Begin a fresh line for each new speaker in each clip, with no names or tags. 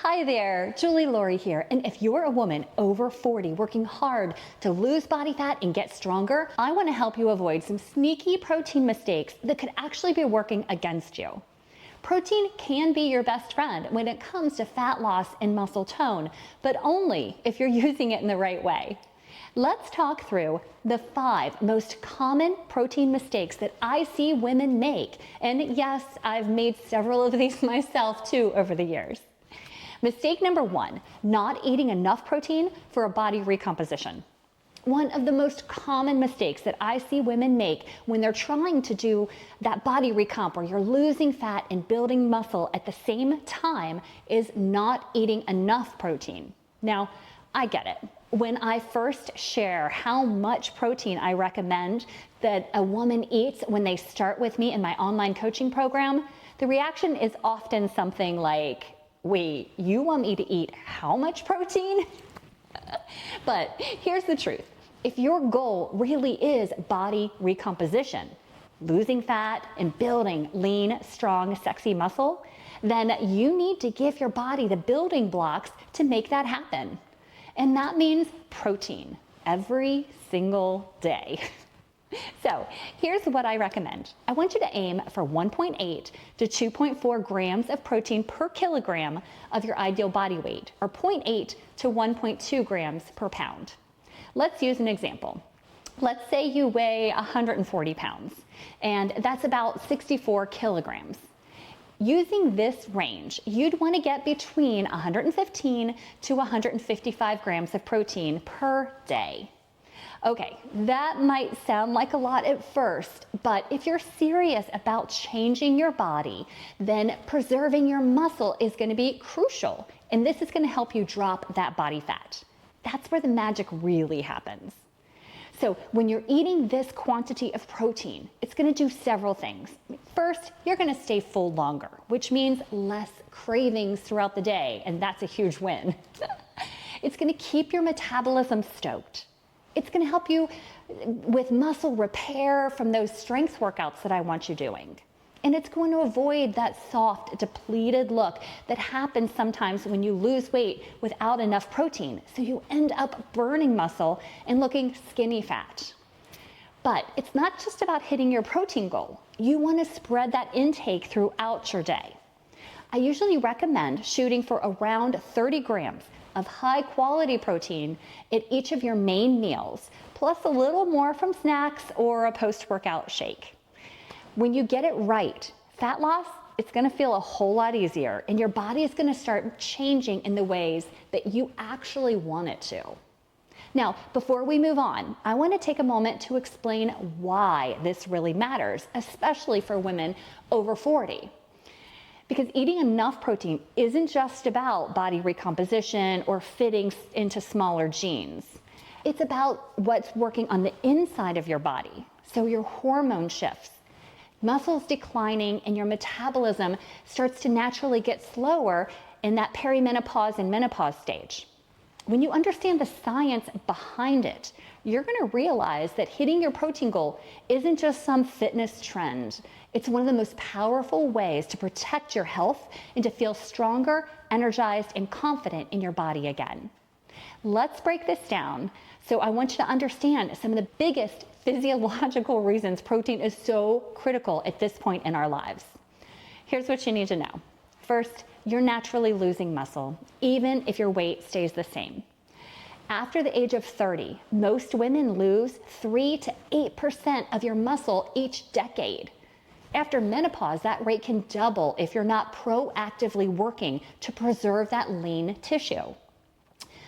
Hi there, Lohre here, and if you're a woman over 40 working hard to lose body fat and get stronger, I want to help you avoid some sneaky protein mistakes that could actually be working against you. Protein can be your best friend when it comes to fat loss and muscle tone, but only if you're using it in the right way. Let's talk through the 5 most common protein mistakes that I see women make, and yes, I've made several of these myself too over the years. Mistake number 1, not eating enough protein for a body recomposition. One of the most common mistakes that I see women make when they're trying to do that body recomp where you're losing fat and building muscle at the same time is not eating enough protein. Now, I get it. When I first share how much protein I recommend that a woman eats when they start with me in my online coaching program, the reaction is often something like, wait, you want me to eat how much protein? But here's the truth. If your goal really is body recomposition, losing fat and building lean, strong, sexy muscle, then you need to give your body the building blocks to make that happen. And that means protein every single day. So here's what I recommend. I want you to aim for 1.8 to 2.4 grams of protein per kilogram of your ideal body weight, or 0.8 to 1.2 grams per pound. Let's use an example. Let's say you weigh 140 pounds, and that's about 64 kilograms. Using this range, you'd want to get between 115 to 155 grams of protein per day. Okay, that might sound like a lot at first, but if you're serious about changing your body, then preserving your muscle is going to be crucial, and this is going to help you drop that body fat. That's where the magic really happens. So when you're eating this quantity of protein, it's going to do several things. First, you're going to stay full longer, which means less cravings throughout the day, and that's a huge win. It's going to keep your metabolism stoked. It's going to help you with muscle repair from those strength workouts that I want you doing. And it's going to avoid that soft, depleted look that happens sometimes when you lose weight without enough protein. So you end up burning muscle and looking skinny fat. But it's not just about hitting your protein goal. You want to spread that intake throughout your day. I usually recommend shooting for around 30 grams of high quality protein at each of your main meals, plus a little more from snacks or a post-workout shake. When you get it right, fat loss, it's going to feel a whole lot easier, and your body is going to start changing in the ways that you actually want it to. Now, before we move on, I want to take a moment to explain why this really matters, especially for women over 40. Because eating enough protein isn't just about body recomposition or fitting into smaller jeans. It's about what's working on the inside of your body. So your hormone shifts, muscles declining, and your metabolism starts to naturally get slower in that perimenopause and menopause stage. When you understand the science behind it, you're going to realize that hitting your protein goal isn't just some fitness trend. It's one of the most powerful ways to protect your health and to feel stronger, energized, and confident in your body again. Let's break this down. So I want you to understand some of the biggest physiological reasons protein is so critical at this point in our lives. Here's what you need to know. First, you're naturally losing muscle, even if your weight stays the same. After the age of 30, most women lose 3 to 8% of your muscle each decade. After menopause, that rate can double if you're not proactively working to preserve that lean tissue.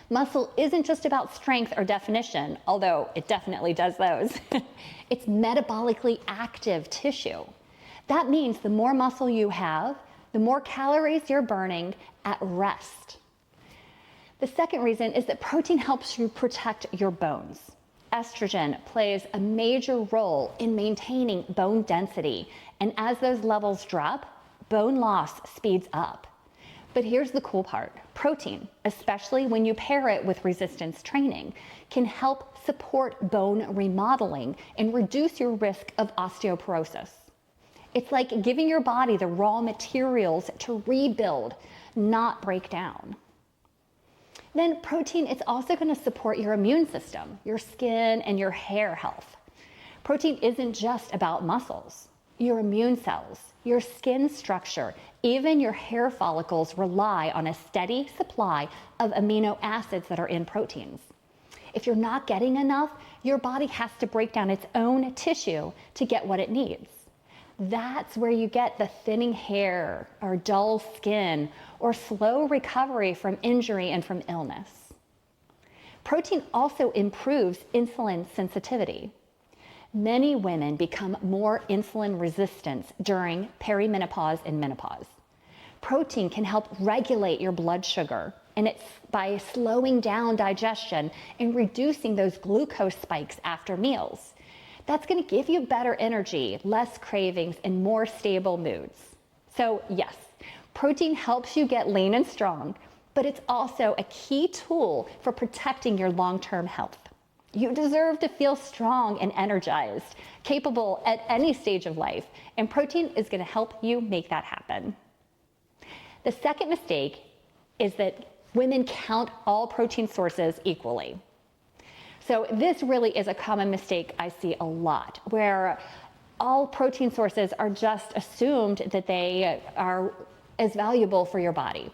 Muscle isn't just about strength or definition, although it definitely does those. It's metabolically active tissue. That means the more muscle you have, the more calories you're burning at rest. The second reason is that protein helps you protect your bones. Estrogen plays a major role in maintaining bone density, and as those levels drop, bone loss speeds up. But here's the cool part. Protein, especially when you pair it with resistance training, can help support bone remodeling and reduce your risk of osteoporosis. It's like giving your body the raw materials to rebuild, not break down. Then protein is also going to support your immune system, your skin, and your hair health. Protein isn't just about muscles. Your immune cells, your skin structure, even your hair follicles rely on a steady supply of amino acids that are in proteins. If you're not getting enough, your body has to break down its own tissue to get what it needs. That's where you get the thinning hair or dull skin or slow recovery from injury and from illness. Protein also improves insulin sensitivity. Many women become more insulin resistant during perimenopause and menopause. Protein can help regulate your blood sugar, and it's by slowing down digestion and reducing those glucose spikes after meals. That's going to give you better energy, less cravings, and more stable moods. So yes, protein helps you get lean and strong, but it's also a key tool for protecting your long-term health. You deserve to feel strong and energized, capable at any stage of life, and protein is going to help you make that happen. The second mistake is that women count all protein sources equally. So this really is a common mistake I see a lot, where all protein sources are just assumed that they are as valuable for your body.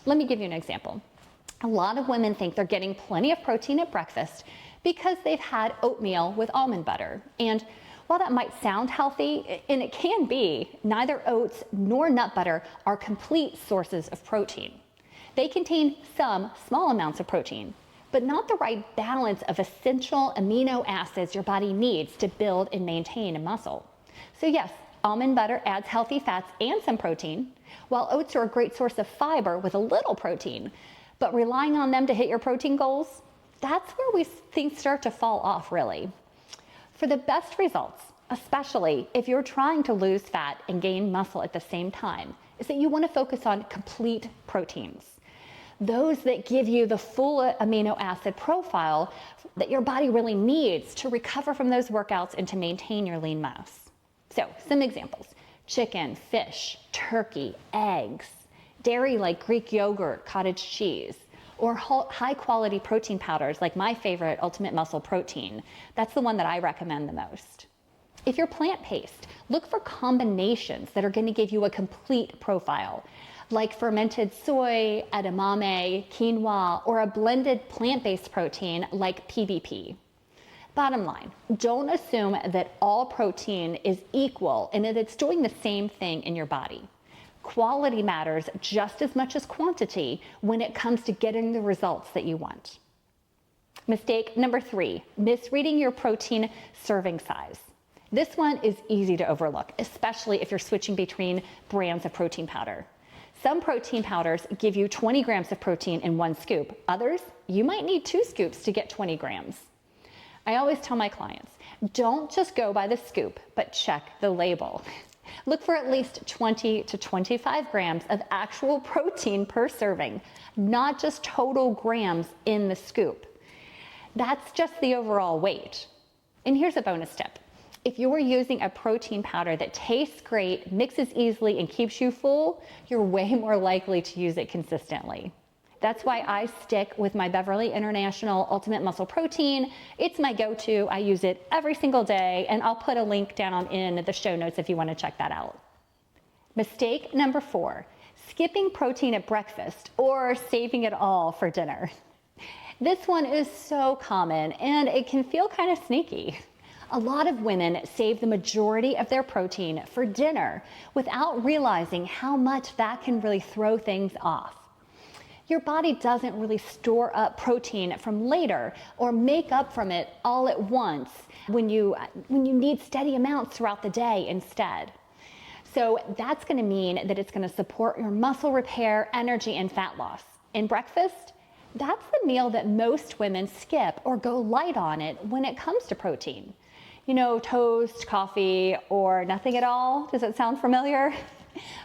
Let me give you an example. A lot of women think they're getting plenty of protein at breakfast because they've had oatmeal with almond butter. And while that might sound healthy, and it can be, neither oats nor nut butter are complete sources of protein. They contain some small amounts of protein, but not the right balance of essential amino acids your body needs to build and maintain a muscle. So yes, almond butter adds healthy fats and some protein, while oats are a great source of fiber with a little protein. But relying on them to hit your protein goals, that's where things start to fall off, really. For the best results, especially if you're trying to lose fat and gain muscle at the same time, is that you want to focus on complete proteins. Those that give you the full amino acid profile that your body really needs to recover from those workouts and to maintain your lean mass. So some examples: chicken, fish, turkey, eggs, dairy like Greek yogurt, cottage cheese, or high quality protein powders like my favorite Ultimate Muscle Protein. That's the one that I recommend the most. If you're plant-based, look for combinations that are going to give you a complete profile, like fermented soy, edamame, quinoa, or a blended plant-based protein like PBP. Bottom line, don't assume that all protein is equal and that it's doing the same thing in your body. Quality matters just as much as quantity when it comes to getting the results that you want. Mistake number 3, misreading your protein serving size. This one is easy to overlook, especially if you're switching between brands of protein powder. Some protein powders give you 20 grams of protein in 1 scoop. Others, you might need 2 scoops to get 20 grams. I always tell my clients, don't just go by the scoop, but check the label. Look for at least 20 to 25 grams of actual protein per serving, not just total grams in the scoop. That's just the overall weight. And here's a bonus tip. If you're using a protein powder that tastes great, mixes easily, and keeps you full, you're way more likely to use it consistently. That's why I stick with my Beverly International Ultimate Muscle Protein. It's my go-to. I use it every single day, and I'll put a link down in the show notes if you want to check that out. Mistake number 4, skipping protein at breakfast or saving it all for dinner. This one is so common, and it can feel kind of sneaky. A lot of women save the majority of their protein for dinner without realizing how much that can really throw things off. Your body doesn't really store up protein from later or make up from it all at once when you need steady amounts throughout the day instead. So that's going to mean that it's going to support your muscle repair, energy, and fat loss. And breakfast, that's the meal that most women skip or go light on it when it comes to protein. You know, toast, coffee, or nothing at all. Does it sound familiar?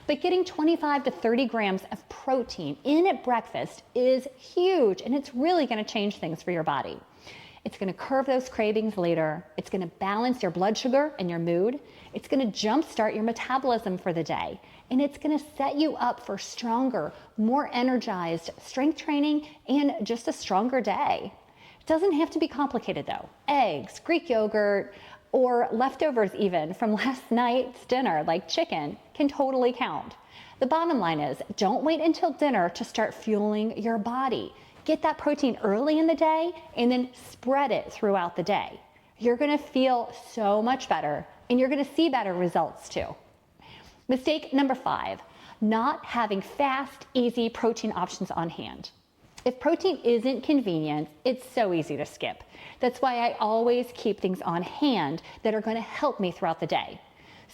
But getting 25 to 30 grams of protein in at breakfast is huge, and it's really going to change things for your body. It's gonna curb those cravings later. It's gonna balance your blood sugar and your mood. It's gonna jumpstart your metabolism for the day. And it's gonna set you up for stronger, more energized strength training and just a stronger day. It doesn't have to be complicated though. Eggs, Greek yogurt, or leftovers even from last night's dinner, like chicken, can totally count. The bottom line is, don't wait until dinner to start fueling your body. Get that protein early in the day and then spread it throughout the day. You're gonna feel so much better and you're gonna see better results too. Mistake number 5, not having fast, easy protein options on hand. If protein isn't convenient, it's so easy to skip. That's why I always keep things on hand that are gonna help me throughout the day.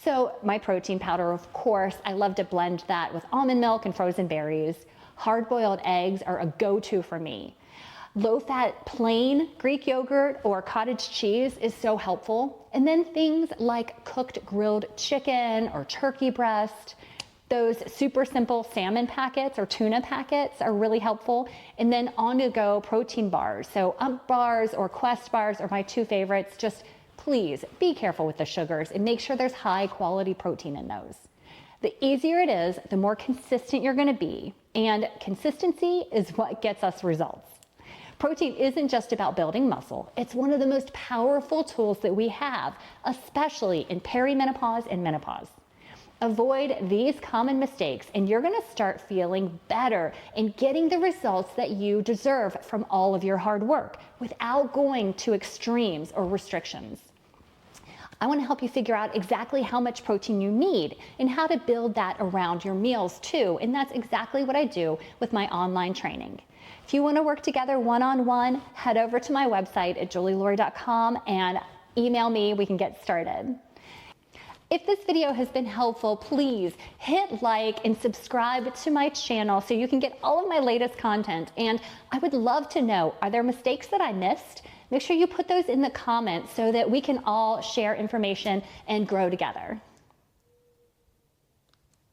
So my protein powder, of course, I love to blend that with almond milk and frozen berries. Hard-boiled eggs are a go-to for me. Low-fat plain Greek yogurt or cottage cheese is so helpful. And then things like cooked grilled chicken or turkey breast. Those super simple salmon packets or tuna packets are really helpful. And then on-the-go protein bars. So Ump bars or Quest bars are my 2 favorites. Just please be careful with the sugars and make sure there's high-quality protein in those. The easier it is, the more consistent you're gonna be. And consistency is what gets us results. Protein isn't just about building muscle. It's one of the most powerful tools that we have, especially in perimenopause and menopause. Avoid these common mistakes and you're gonna start feeling better and getting the results that you deserve from all of your hard work without going to extremes or restrictions. I want to help you figure out exactly how much protein you need and how to build that around your meals too. And that's exactly what I do with my online training. If you want to work together one-on-one, head over to my website at julielohre.com and email me. We can get started. If this video has been helpful, please hit like and subscribe to my channel so you can get all of my latest content. And I would love to know, are there mistakes that I missed? Make sure you put those in the comments so that we can all share information and grow together.